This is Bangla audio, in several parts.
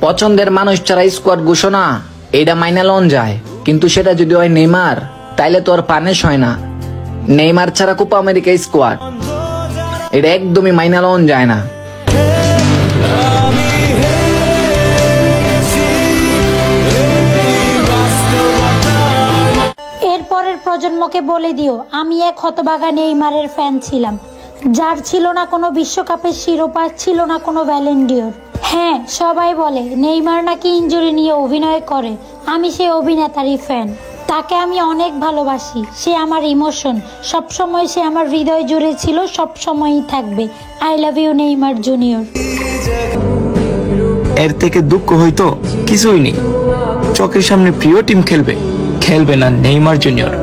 পছন্দের মানুষ ছাড়া স্কোয়াড ঘোষণা এটা মাইনা লন যায়, কিন্তু সেটা যদি হয় নেইমার তাইলে তো আর পানিশ হয় না। নেইমার ছাড়া কোপা আমেরিকা স্কোয়াড এটা একদমই মাইনা লন যায় না। এরপরের প্রজন্মকে বলে দিও আমি এক হতভাগা নেইমারের ফ্যান ছিলাম, যার ছিল না কোনো বিশ্বকাপের শিরোপা, ছিল না কোনো ভ্যালেন্ডিওর। হ্যাঁ, সবাই বলে নেইমার নাকি ইনজুরি নিয়ে অভিনয় করে, আমি সেই অভিনেতারই ফ্যান। তাকে আমি অনেক ভালোবাসি, সে আমার ইমোশন, সবসময় সে আমার হৃদয় জুড়ে ছিল, সবসময়ই থাকবে। I love you Neymar junior. এর থেকে দুঃখ হইতো কিছুই নেই, চোখের সামনে প্রিয় টিম খেলবে, খেলবে না নেইমার জুনিয়র।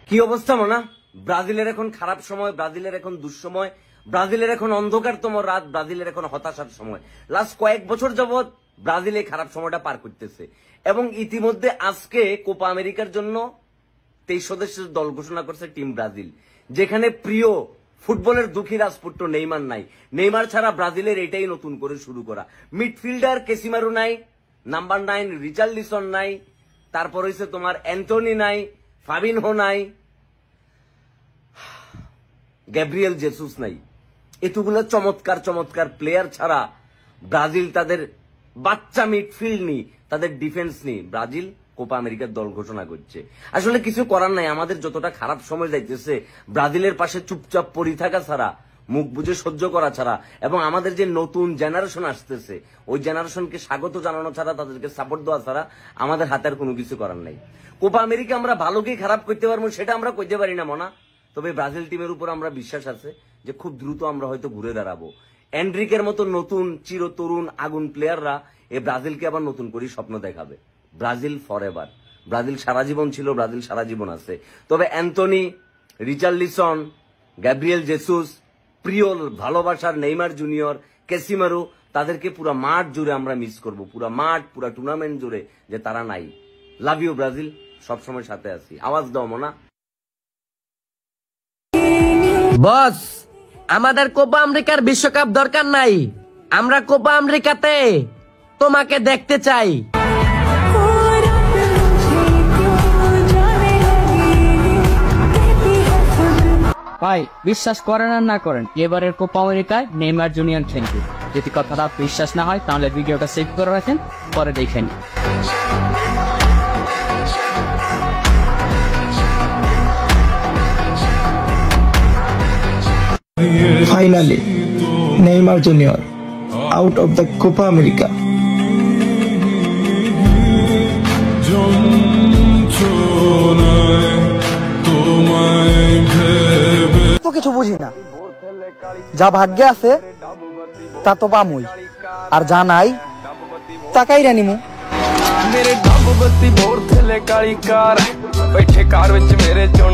কি অবস্থা মোনা? ব্রাজিলের এখন খারাপ সময়, ব্রাজিলের এখন দুঃসময়, ব্রাজিলের এখন অন্ধকারতম রাত, ব্রাজিলের এখন হতাশার সময়। লাস্ট কয়েক বছর যাবৎ ব্রাজিল এই খারাপ সময়টা পার করতেছে এবং ইতিমধ্যে আজকে কোপা আমেরিকার জন্য 23 সদস্যের দল ঘোষণা করছে টিম ব্রাজিল, যেখানে প্রিয় ফুটবলের দুঃখী রাজপুত্র নেইমার নাই। নেইমার ছাড়া ব্রাজিলের এটাই নতুন করে শুরু করা। মিডফিল্ডার কেসিমারু নাই, নাম্বার 9 রিচার্লিসন নাই, তারপর হইছে তোমার অ্যান্টনি নাই, ফাবিনহো নাই, গ্যাব্রিয়েল জেসুস নাই। এতগুলো চমৎকার চমৎকার প্লেয়ার ছাড়া ব্রাজিল তাদের বাচ্চা মিডফিল্ড নি, তাদের ডিফেন্স নি, ব্রাজিল কোপা আমেরিকার দল ঘোষণা করছে। আসলে কিছু করার নাই, আমাদের যতটা খারাপ সময় যাইতেছে ব্রাজিলের পাশে চুপচাপ পড়ে থাকা ছাড়া, মুখ বুঝে সহ্য করা ছাড়া, এবং আমাদের যে নতুন জেনারেশন আসতেছে ওই জেনারেশনকে স্বাগত জানানো ছাড়া, তাদেরকে সাপোর্ট দেওয়া ছাড়া আমাদের হাতের কোনো কিছু করার নাই। কোপা আমেরিকা আমরা ভালোকেই খারাপ করতে পারবো সেটা আমরা কইতে পারি না মনা, তবে ব্রাজিল টিমের উপর আমরা বিশ্বাস আছে যে খুব দ্রুত আমরা হয়তো ঘুরে দাঁড়াবো। এন্ড্রিকের মতো নতুন চিরতরুণ আগুন প্লেয়াররা এই ব্রাজিলকে আবার নতুন করে স্বপ্ন দেখাবে। ব্রাজিল ফরএভার, ব্রাজিল সারা জীবন ছিল, ব্রাজিল সারা জীবন আছে। তবে অ্যান্টনি, রিচার্লিসন, গ্যাব্রিয়েল জেসুস, প্রিয় ভালোবাসার নেইমার জুনিয়র, কেসিমারু, তাদেরকে পুরো মাঠ জুড়ে আমরা মিস করব, পুরো মাঠ, পুরো টুর্নামেন্ট জুড়ে যে তারা নাই। লাভ ইউ ব্রাজিল, সবসময় সাথে আছি। আওয়াজ দাও মোনা। বস, আমাদের কোপা আমেরিকার বিশ্বকাপ দরকার নাই, আমরা কোপা আমেরিকাতে তোমাকে দেখতে চাই। ভাই বিশ্বাস করেন আর না করেন, এবারের কোপা আমেরিকায় নেইমার জুনিয়র খেলবে। যদি কথাটা বিশ্বাস না হয় তাহলে ভিডিওটা সেভ করে রাখেন, পরে দেখেন। Finally Neymar junior out of the Copa America. তো কিছু বুঝি না, যা ভাগ্যে আছে তা তো পামুই, আর যা নাই তাকাই রানিমু। मेरे डब बत्ती बोर थले काली कार बैठे कार विच मेरे चुन